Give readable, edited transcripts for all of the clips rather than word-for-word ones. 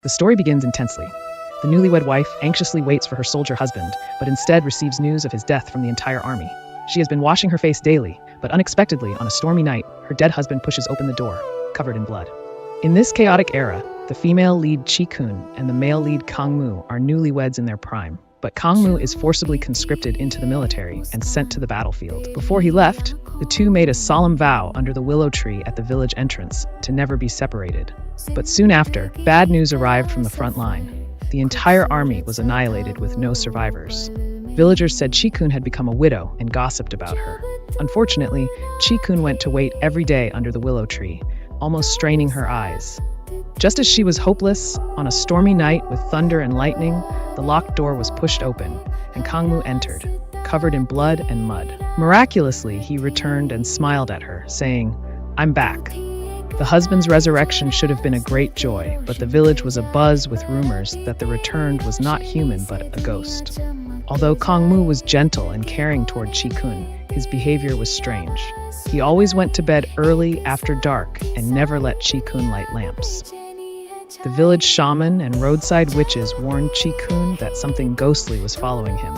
The story begins intensely. The newlywed wife anxiously waits for her soldier husband, but instead receives news of his death from the entire army. She has been washing her face daily, but unexpectedly, on a stormy night, her dead husband pushes open the door, covered in blood. In this chaotic era, the female lead Chi-kun and the male lead Kang-mu are newlyweds in their prime. But Kang-mu is forcibly conscripted into the military and sent to the battlefield. Before he left, the two made a solemn vow under the willow tree at the village entrance to never be separated. But soon after, bad news arrived from the front line. The entire army was annihilated with no survivors. Villagers said Chi-kun had become a widow and gossiped about her. Unfortunately, Chi-kun went to wait every day under the willow tree, almost straining her eyes. Just as she was hopeless, on a stormy night with thunder and lightning, the locked door was pushed open, and Kang-mu entered, covered in blood and mud. Miraculously, he returned and smiled at her, saying, "I'm back." The husband's resurrection should have been a great joy, but the village was abuzz with rumors that the returned was not human but a ghost. Although Kang-mu was gentle and caring toward Chi-kun, his behavior was strange. He always went to bed early after dark and never let Chi-kun light lamps. The village shaman and roadside witches warned Chi-kun that something ghostly was following him.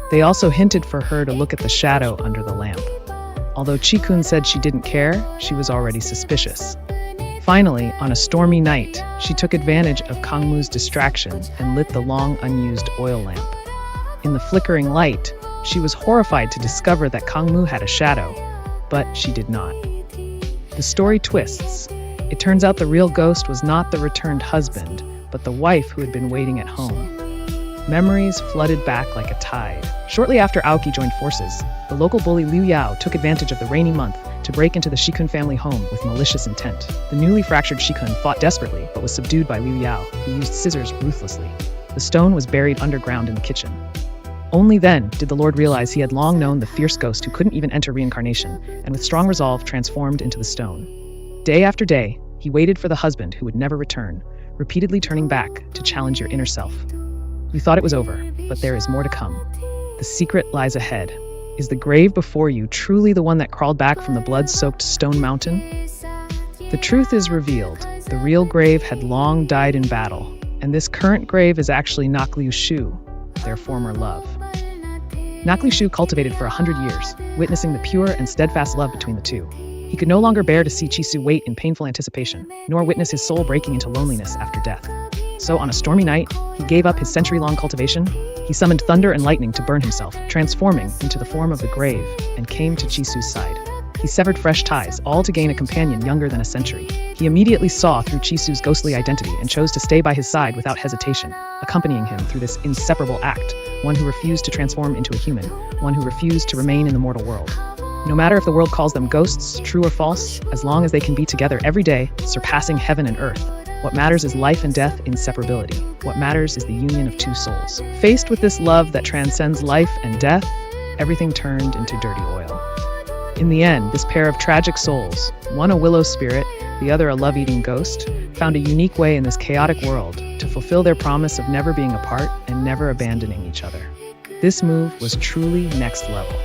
They also hinted for her to look at the shadow under the lamp. Although Chi-kun said she didn't care, she was already suspicious. Finally, on a stormy night, she took advantage of Kang-mu's distraction and lit the long unused oil lamp. In the flickering light, she was horrified to discover that Kang-mu had a shadow, but she did not. The story twists. It turns out the real ghost was not the returned husband, but the wife who had been waiting at home. Memories flooded back like a tide. Shortly after Aoki joined forces, the local bully Liu Yao took advantage of the rainy month to break into the Shikun family home with malicious intent. The newly fractured Shikun fought desperately, but was subdued by Liu Yao, who used scissors ruthlessly. The stone was buried underground in the kitchen. Only then did the Lord realize he had long known the fierce ghost who couldn't even enter reincarnation, and with strong resolve transformed into the stone. Day after day, he waited for the husband who would never return, repeatedly turning back to challenge your inner self. You thought it was over, but there is more to come. The secret lies ahead. Is the grave before you truly the one that crawled back from the blood-soaked stone mountain? The truth is revealed. The real grave had long died in battle, and this current grave is actually Nakliu Shu, their former love. Nakliu Shu cultivated for 100 years, witnessing the pure and steadfast love between the two. He could no longer bear to see Chisu wait in painful anticipation, nor witness his soul breaking into loneliness after death. So on a stormy night, he gave up his century-long cultivation. He summoned thunder and lightning to burn himself, transforming into the form of the grave, and came to Chisu's side. He severed fresh ties, all to gain a companion younger than a century. He immediately saw through Chisu's ghostly identity and chose to stay by his side without hesitation, accompanying him through this inseparable act, one who refused to transform into a human, one who refused to remain in the mortal world. No matter if the world calls them ghosts, true or false, as long as they can be together every day, surpassing heaven and earth. What matters is life and death inseparability. What matters is the union of two souls. Faced with this love that transcends life and death, everything turned into dirty oil. In the end, this pair of tragic souls, one a willow spirit, the other a love-eating ghost, found a unique way in this chaotic world to fulfill their promise of never being apart and never abandoning each other. This move was truly next level.